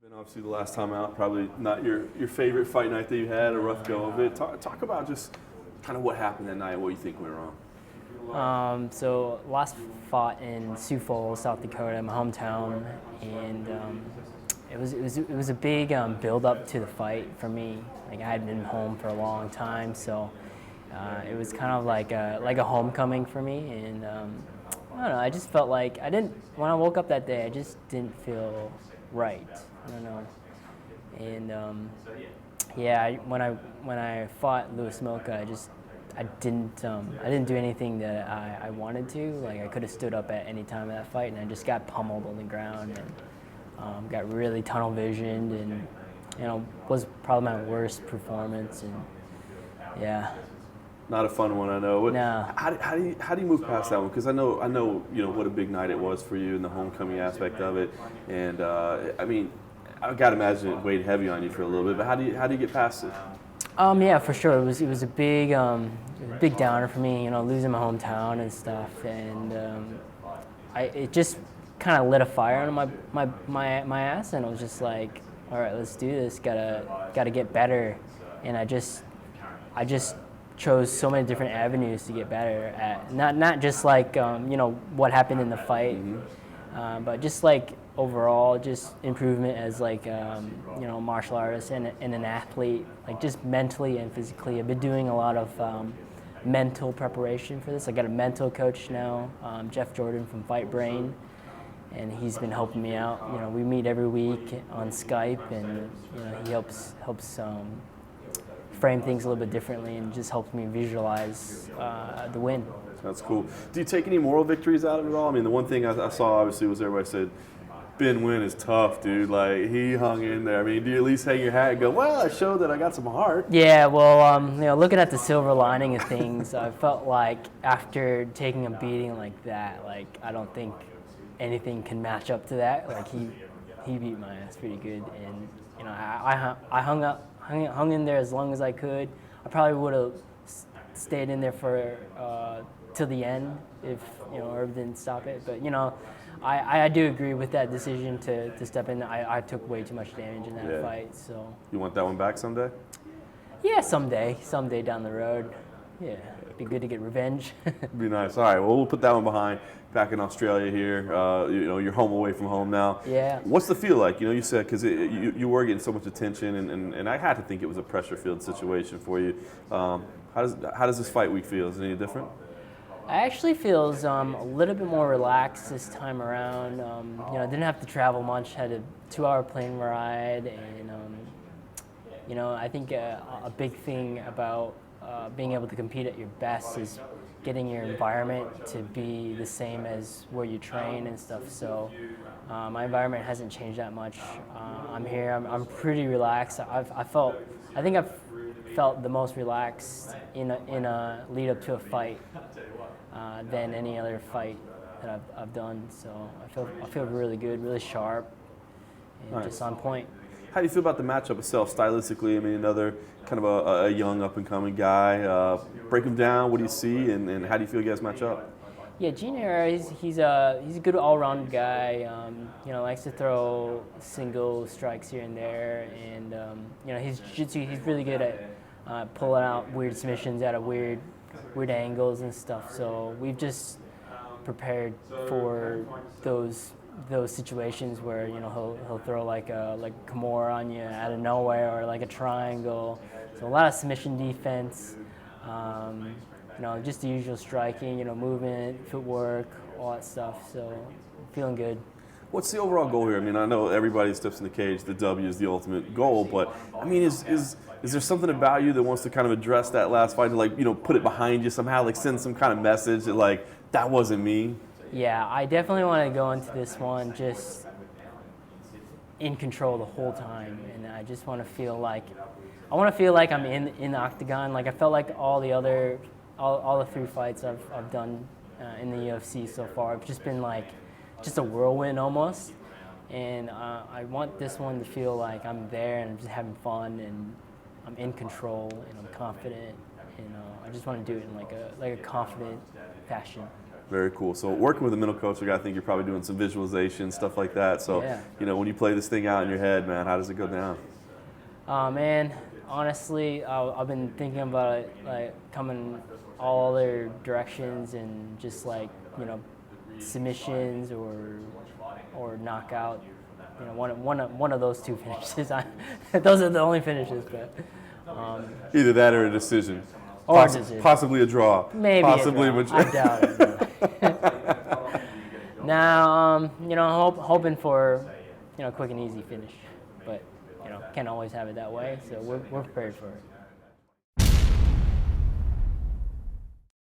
And obviously the last time out, probably not your favorite fight night that you had, a rough go of it. Talk about just kind of what happened that night and what you think went wrong. So last fought in Sioux Falls, South Dakota, my hometown, and it was a big build up to the fight for me. Like I hadn't been home for a long time, so it was kind of like a homecoming for me. And I don't know, I just felt like when I woke up that day, I just didn't feel right. I don't know. And when I fought Louis Milka, I didn't do anything that I wanted to. Like I could have stood up at any time of that fight, and I just got pummeled on the ground and got really tunnel visioned, and was probably my worst performance. And yeah. Not a fun one, I know. No. How do you move past that one? Because I know what a big night it was for you and the homecoming aspect of it, and I mean, I got to imagine it weighed heavy on you for a little bit. But how do you get past it? Yeah, for sure. It was a big downer for me, losing my hometown and stuff, and it just kind of lit a fire under my ass, and I was just like, all right, let's do this. Gotta get better, and I just chose so many different avenues to get better at. Not just like what happened in the fight, but just like overall, just improvement as like a martial artist and an athlete, like just mentally and physically. I've been doing a lot of mental preparation for this. I got a mental coach now, Jeff Jordan from Fight Brain, and he's been helping me out. We meet every week on Skype, and he helps frame things a little bit differently and just helps me visualize the win. That's cool. Do you take any moral victories out of it all? I mean, the one thing I saw obviously was everybody said, Ben Nguyen is tough, dude. Like, he hung in there. I mean, do you at least hang your hat and go, well, I showed that I got some heart? Yeah, well, looking at the silver lining of things, I felt like after taking a beating like that, like, I don't think anything can match up to that. Like, he beat my ass pretty good, and, I hung in there as long as I could. I probably would have stayed in there for till the end if Herb didn't stop it. But I do agree with that decision to step in. I took way too much damage in that fight. So you want that one back someday? Yeah, someday down the road. Yeah, it'd be good to get revenge. Be nice. All right, well, we'll put that one behind. Back in Australia here, you're home away from home now. Yeah. What's the feel like? You said because you were getting so much attention, and I had to think it was a pressure-filled situation for you. How does this fight week feel? Is it any different? I actually feels a little bit more relaxed this time around. I didn't have to travel much. Had a 2-hour plane ride, and I think a big thing about being able to compete at your best is getting your environment to be the same as where you train and stuff. So my environment hasn't changed that much. I'm here. I'm pretty relaxed. I think I've felt the most relaxed in a lead up to a fight than any other fight that I've done. So I feel really good, really sharp, and just on point. How do you feel about the matchup itself, stylistically? I mean, another kind of a young up-and-coming guy. Break him down. What do you see, and how do you feel you guys match up? Yeah, Gene Herrera, he's a good all-round guy. Likes to throw single strikes here and there, and his jiu-jitsu, he's really good at pulling out weird submissions out of weird angles and stuff. So we've just prepared for those situations where he'll throw like a Kimura on you out of nowhere, or like a triangle. So a lot of submission defense. Just the usual striking, movement, footwork, all that stuff. So feeling good. What's the overall goal here? I mean, I know everybody steps in the cage. The W is the ultimate goal, but I mean, is there something about you that wants to kind of address that last fight, to put it behind you somehow, like send some kind of message that that wasn't me? Yeah, I definitely want to go into this one just in control the whole time, and I just want to feel like I'm in the octagon. Like I felt like all the 3 fights I've done in the UFC so far have just been like just a whirlwind almost, and I want this one to feel like I'm there and I'm just having fun and I'm in control and I'm confident. I just want to do it in like a confident fashion. Very cool. So working with a mental coach, I think you're probably doing some visualization, stuff like that. So, Yeah. you know, when you play this thing out in your head, man, how does it go down? Man, honestly, I've been thinking about it, like coming all other directions and just like, you know, submissions or knockout. You know, one of those two finishes. Those are the only finishes, but Either that or a decision. Or a decision. Possibly a draw. Maybe Possibly a draw. I doubt it. Now, you know, hoping for, you know, quick and easy finish, but you know, can't always have it that way. So we're prepared for it.